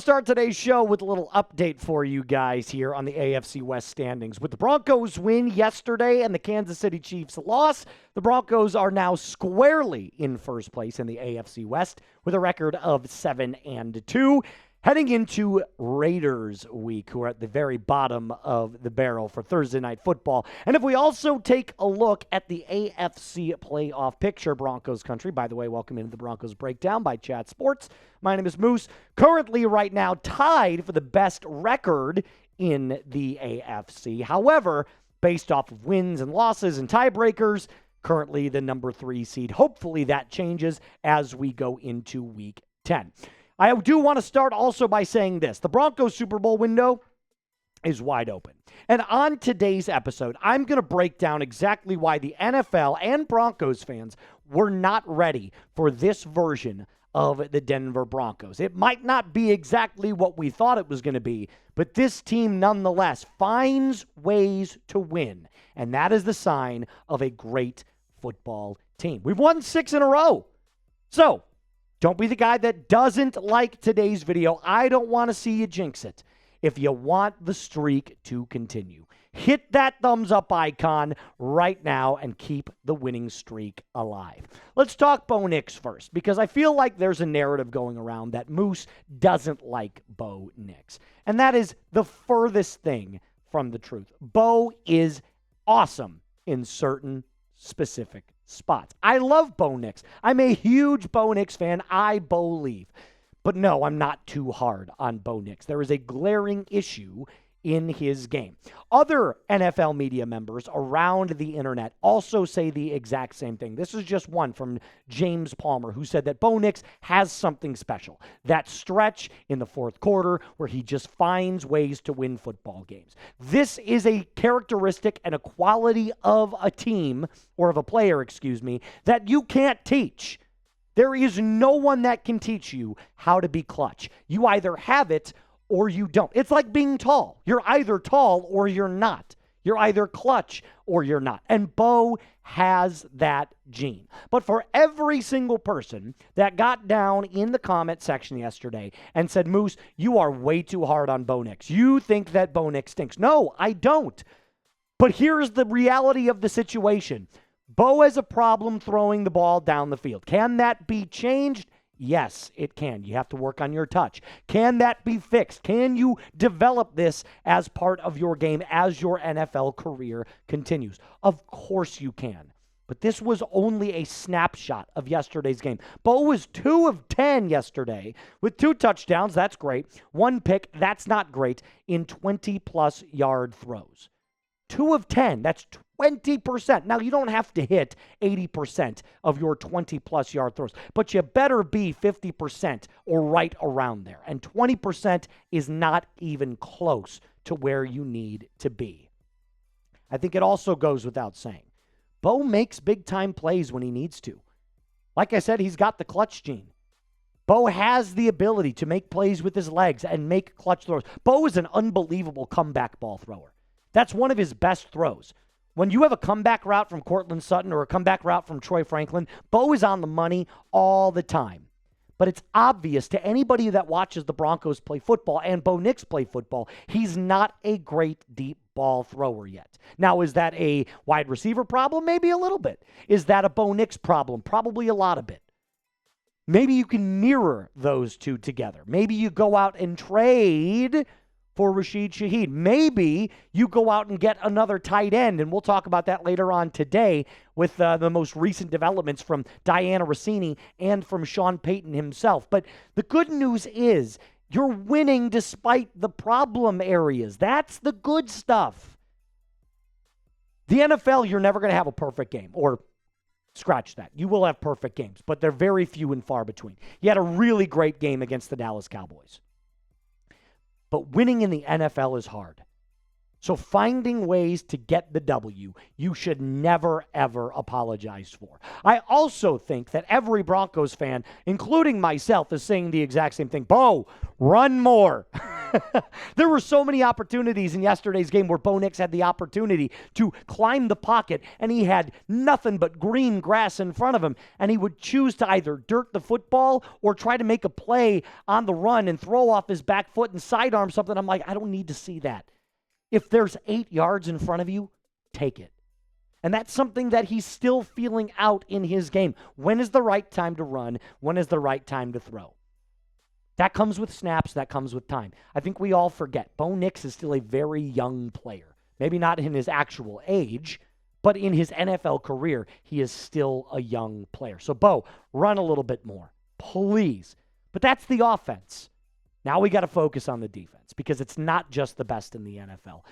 to start today's show with a little update for you guys here on the AFC West standings. With the Broncos win yesterday and the Kansas City Chiefs loss, the Broncos are now squarely in first place in the AFC West with a record of 7-2. Heading into Raiders week, who are at the very bottom of the barrel for Thursday Night Football. And if we also take a look at the AFC playoff picture, Broncos country, by the way, welcome into the Broncos Breakdown by Chat Sports. My name is Moose, currently right now tied for the best record in the AFC. However, based off of wins and losses and tiebreakers, currently the number 3 seed. Hopefully that changes as we go into week 10. I do want to start also by saying this. The Broncos Super Bowl window is wide open. And on today's episode, I'm going to break down exactly why the NFL and Broncos fans were not ready for this version of the Denver Broncos. It might not be exactly what we thought it was going to be, but this team nonetheless finds ways to win. And that is the sign of a great football team. We've won 6 in a row. So, don't be the guy that doesn't like today's video. I don't want to see you jinx it. If you want the streak to continue, hit that thumbs up icon right now and keep the winning streak alive. Let's talk Bo Nix first, because I feel like there's a narrative going around that Moose doesn't like Bo Nix. And that is the furthest thing from the truth. Bo is awesome in certain specific spots. I love Bo Nix. I'm a huge Bo Nix fan. I believe. But no, I'm not too hard on Bo Nix. There is a glaring issue in his game. Other NFL media members around the internet also say the exact same thing. This is just one from James Palmer, who said that Bo Nix has something special. That stretch in the fourth quarter where he just finds ways to win football games. This is a characteristic and a quality of a team, or of a player, that you can't teach. There is no one that can teach you how to be clutch. You either have it or you don't. It's like being tall. You're either tall or you're not. You're either clutch or you're not. And Bo has that gene. But for every single person that got down in the comment section yesterday and said, Moose, you are way too hard on Bo Nix. You think that Bo Nix stinks. No, I don't. But here's the reality of the situation. Bo has a problem throwing the ball down the field. Can that be changed? Yes, it can. You have to work on your touch. Can that be fixed? Can you develop this as part of your game as your NFL career continues? Of course you can. But this was only a snapshot of yesterday's game. Bo was 2 of 10 yesterday with 2 touchdowns. That's great. 1 pick. That's not great. In 20-plus yard throws. 2 of 10. That's 20%. Now, you don't have to hit 80% of your 20-plus yard throws, but you better be 50% or right around there. And 20% is not even close to where you need to be. I think it also goes without saying. Bo makes big-time plays when he needs to. Like I said, he's got the clutch gene. Bo has the ability to make plays with his legs and make clutch throws. Bo is an unbelievable comeback ball thrower. That's one of his best throws. When you have a comeback route from Cortland Sutton or a comeback route from Troy Franklin, Bo is on the money all the time. But it's obvious to anybody that watches the Broncos play football and Bo Nix play football, he's not a great deep ball thrower yet. Now, is that a wide receiver problem? Maybe a little bit. Is that a Bo Nix problem? Probably a lot of it. Maybe you can mirror those two together. Maybe you go out and trade for Rashid Shaheed. Maybe you go out and get another tight end, and we'll talk about that later on today with the most recent developments from Diana Rossini and from Sean Payton himself. But the good news is you're winning despite the problem areas. That's the good stuff. The NFL, you're never going to have a perfect game, or scratch that. You will have perfect games, but they're very few and far between. You had a really great game against the Dallas Cowboys. But winning in the NFL is hard. So finding ways to get the W, you should never, ever apologize for. I also think that every Broncos fan, including myself, is saying the exact same thing. Bo, run more. There were so many opportunities in yesterday's game where Bo Nix had the opportunity to climb the pocket, and he had nothing but green grass in front of him, and he would choose to either dirt the football or try to make a play on the run and throw off his back foot and sidearm something. I'm like, I don't need to see that. If there's 8 yards in front of you, take it. And that's something that he's still feeling out in his game. When is the right time to run? When is the right time to throw? That comes with snaps. That comes with time. I think we all forget. Bo Nix is still a very young player. Maybe not in his actual age, but in his NFL career, he is still a young player. So, Bo, run a little bit more, please. But that's the offense. Now we got to focus on the defense because it's not just the best in the NFL.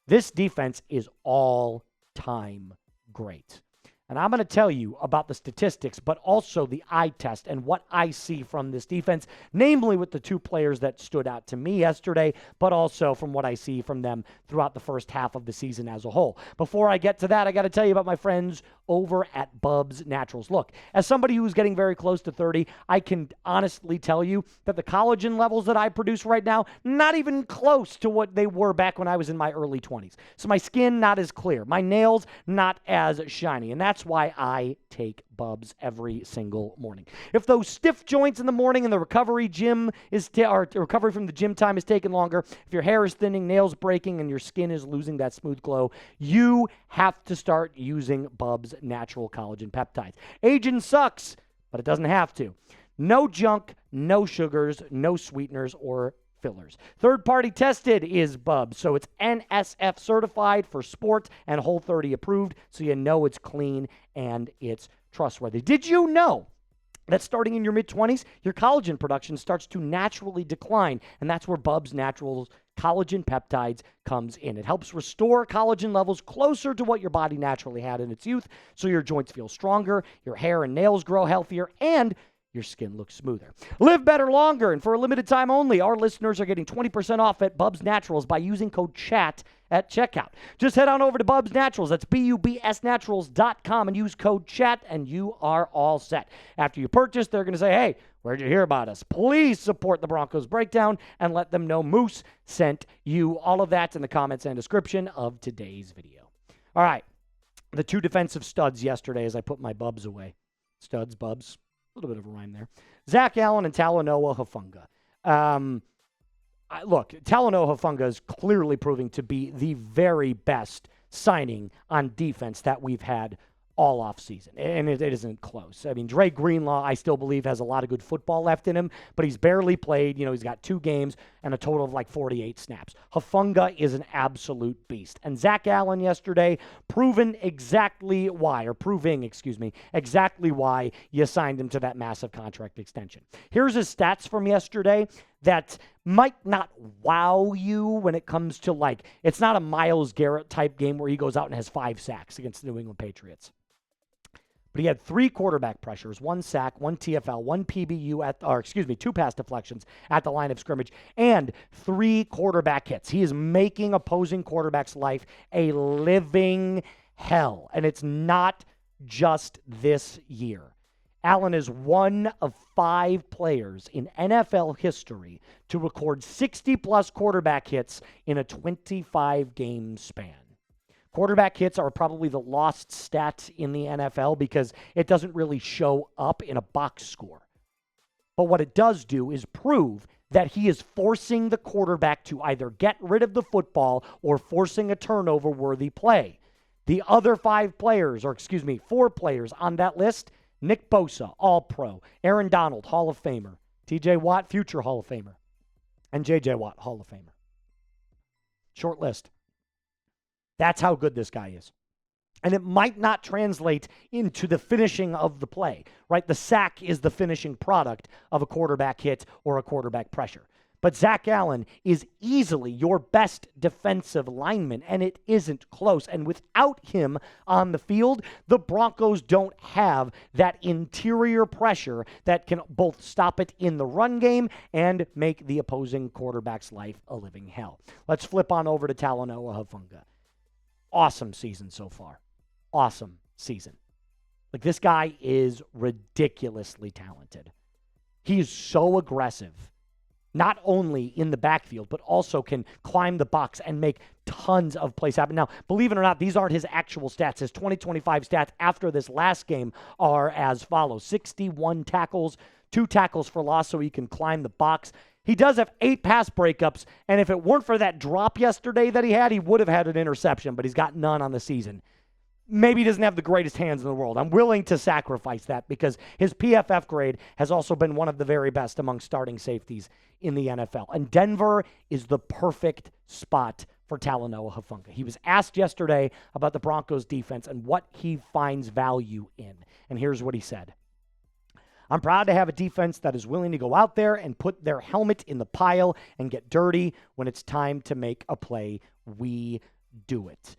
This defense is all-time great. And I'm going to tell you about the statistics, but also the eye test and what I see from this defense, namely with the two players that stood out to me yesterday, but also from what I see from them throughout the first half of the season as a whole. Before I get to that, I got to tell you about my friends over at Bubs Naturals. Look, as somebody who's getting very close to 30, I can honestly tell you that the collagen levels that I produce right now, not even close to what they were back when I was in my early 20s. So my skin, not as clear. My nails, not as shiny. And that's why I take Bubs every single morning. If those stiff joints in the morning and the recovery from the gym time is taking longer, if your hair is thinning, nails breaking, and your skin is losing that smooth glow, you have to start using Bubs Natural Collagen Peptides. Aging sucks, but it doesn't have to. No junk, no sugars, no sweeteners or fillers. Third-party tested is Bubs, so it's NSF certified for sport and Whole30 approved, so you know it's clean and it's trustworthy. Did you know that starting in your mid-20s, your collagen production starts to naturally decline, and that's where Bubs Naturals Collagen Peptides comes in. It helps restore collagen levels closer to what your body naturally had in its youth, so your joints feel stronger, your hair and nails grow healthier, and your skin looks smoother. Live better longer, and for a limited time only, our listeners are getting 20% off at Bubs Naturals by using code CHAT at checkout. Just head on over to Bubs Naturals, that's BUBSNaturals.com, and use code CHAT, and you are all set. After you purchase, they're going to say, hey, where'd you hear about us? Please support the Broncos Breakdown and let them know Moose sent you. All of that's in the comments and description of today's video. All right, the two defensive studs yesterday as I put my Bubs away. Studs, Bubs. A little bit of a rhyme there. Zach Allen and Talanoa Hufanga. Look, Talanoa Hufanga is clearly proving to be the very best signing on defense that we've had all offseason, and it isn't close. I mean, Dre Greenlaw, I still believe, has a lot of good football left in him, but he's barely played. You know, he's got 2 games and a total of like 48 snaps. Hufanga is an absolute beast. And Zach Allen yesterday proving exactly why you signed him to that massive contract extension. Here's his stats from yesterday that might not wow you when it comes to, like, it's not a Myles Garrett type game where he goes out and has 5 sacks against the New England Patriots. But he had 3 quarterback pressures, 1 sack, 1 TFL, 1 PBU 2 pass deflections at the line of scrimmage, and 3 quarterback hits. He is making opposing quarterbacks' life a living hell. And it's not just this year. Allen is one of 5 players in NFL history to record 60-plus quarterback hits in a 25-game span. Quarterback hits are probably the lost stat in the NFL because it doesn't really show up in a box score. But what it does do is prove that he is forcing the quarterback to either get rid of the football or forcing a turnover-worthy play. The other 4 players on that list, Nick Bosa, All-Pro, Aaron Donald, Hall of Famer, TJ Watt, future Hall of Famer, and JJ Watt, Hall of Famer. Short list. That's how good this guy is. And it might not translate into the finishing of the play, right? The sack is the finishing product of a quarterback hit or a quarterback pressure. But Zach Allen is easily your best defensive lineman, and it isn't close. And without him on the field, the Broncos don't have that interior pressure that can both stop it in the run game and make the opposing quarterback's life a living hell. Let's flip on over to Talanoa Hufanga. Awesome season so far. Awesome season. Like, this guy is ridiculously talented. He is so aggressive. not only in the backfield, but also can climb the box and make tons of plays happen. Now, believe it or not, these aren't his actual stats. His 2025 stats after this last game are as follows: 61 tackles, 2 tackles for loss, so he can climb the box. He does have 8 pass breakups, and if it weren't for that drop yesterday that he would have had an interception, but he's got none on the season. Maybe he doesn't have the greatest hands in the world. I'm willing to sacrifice that because his PFF grade has also been one of the very best among starting safeties in the NFL. And Denver is the perfect spot for Talanoa Hufanga. He was asked yesterday about the Broncos defense and what he finds value in. And here's what he said. I'm proud to have a defense that is willing to go out there and put their helmet in the pile and get dirty when it's time to make a play. We do it.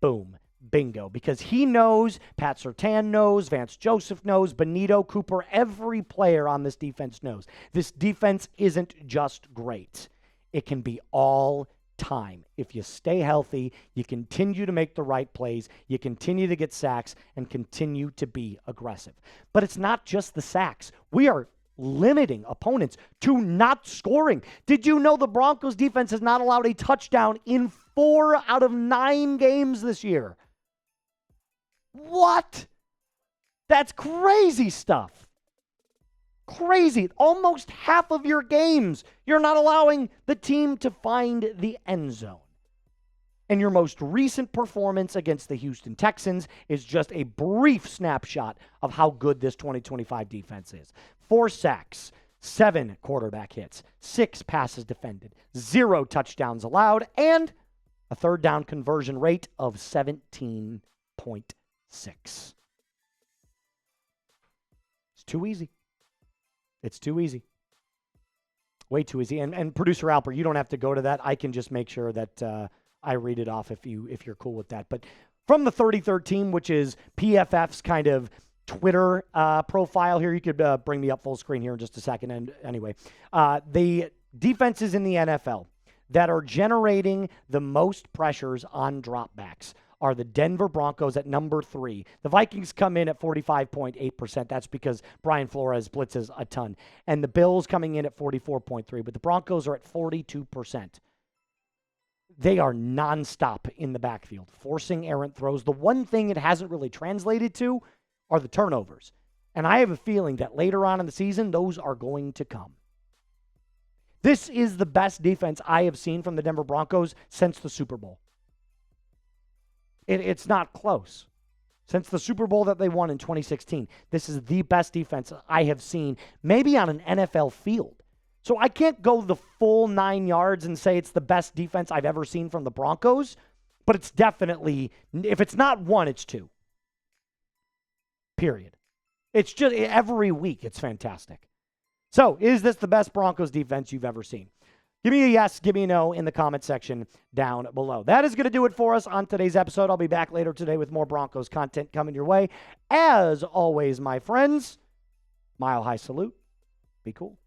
Boom. Bingo. Because he knows, Pat Surtain knows, Vance Joseph knows, Benito, Cooper, every player on this defense knows. This defense isn't just great. It can be all time. If you stay healthy, you continue to make the right plays, you continue to get sacks, and continue to be aggressive. But it's not just the sacks. We are limiting opponents to not scoring. Did you know the Broncos defense has not allowed a touchdown in 4 out of 9 games this year? What? That's crazy stuff. Crazy. Almost half of your games, you're not allowing the team to find the end zone. And your most recent performance against the Houston Texans is just a brief snapshot of how good this 2025 defense is. 4 sacks, 7 quarterback hits, 6 passes defended, 0 touchdowns allowed, and a third down conversion rate of 17.6. It's too easy. It's too easy. Way too easy. And producer Alper, you don't have to go to that. I can just make sure that I read it off if you're cool with that. But from the 33rd team, which is PFF's kind of Twitter profile here, you could bring me up full screen here in just a second. And anyway, the defenses in the NFL that are generating the most pressures on dropbacks are the Denver Broncos at number 3. The Vikings come in at 45.8%. That's because Brian Flores blitzes a ton. And the Bills coming in at 44.3%. But the Broncos are at 42%. They are nonstop in the backfield, forcing errant throws. The one thing it hasn't really translated to are the turnovers. And I have a feeling that later on in the season, those are going to come. This is the best defense I have seen from the Denver Broncos since the Super Bowl. It's not close. Since the Super Bowl that they won in 2016, this is the best defense I have seen, maybe on an NFL field. So I can't go the full 9 yards and say it's the best defense I've ever seen from the Broncos, but it's definitely, if it's not 1, it's 2. Period. It's just every week, it's fantastic. So is this the best Broncos defense you've ever seen? Give me a yes, give me a no in the comment section down below. That is going to do it for us on today's episode. I'll be back later today with more Broncos content coming your way. As always, my friends, mile high salute. Be cool.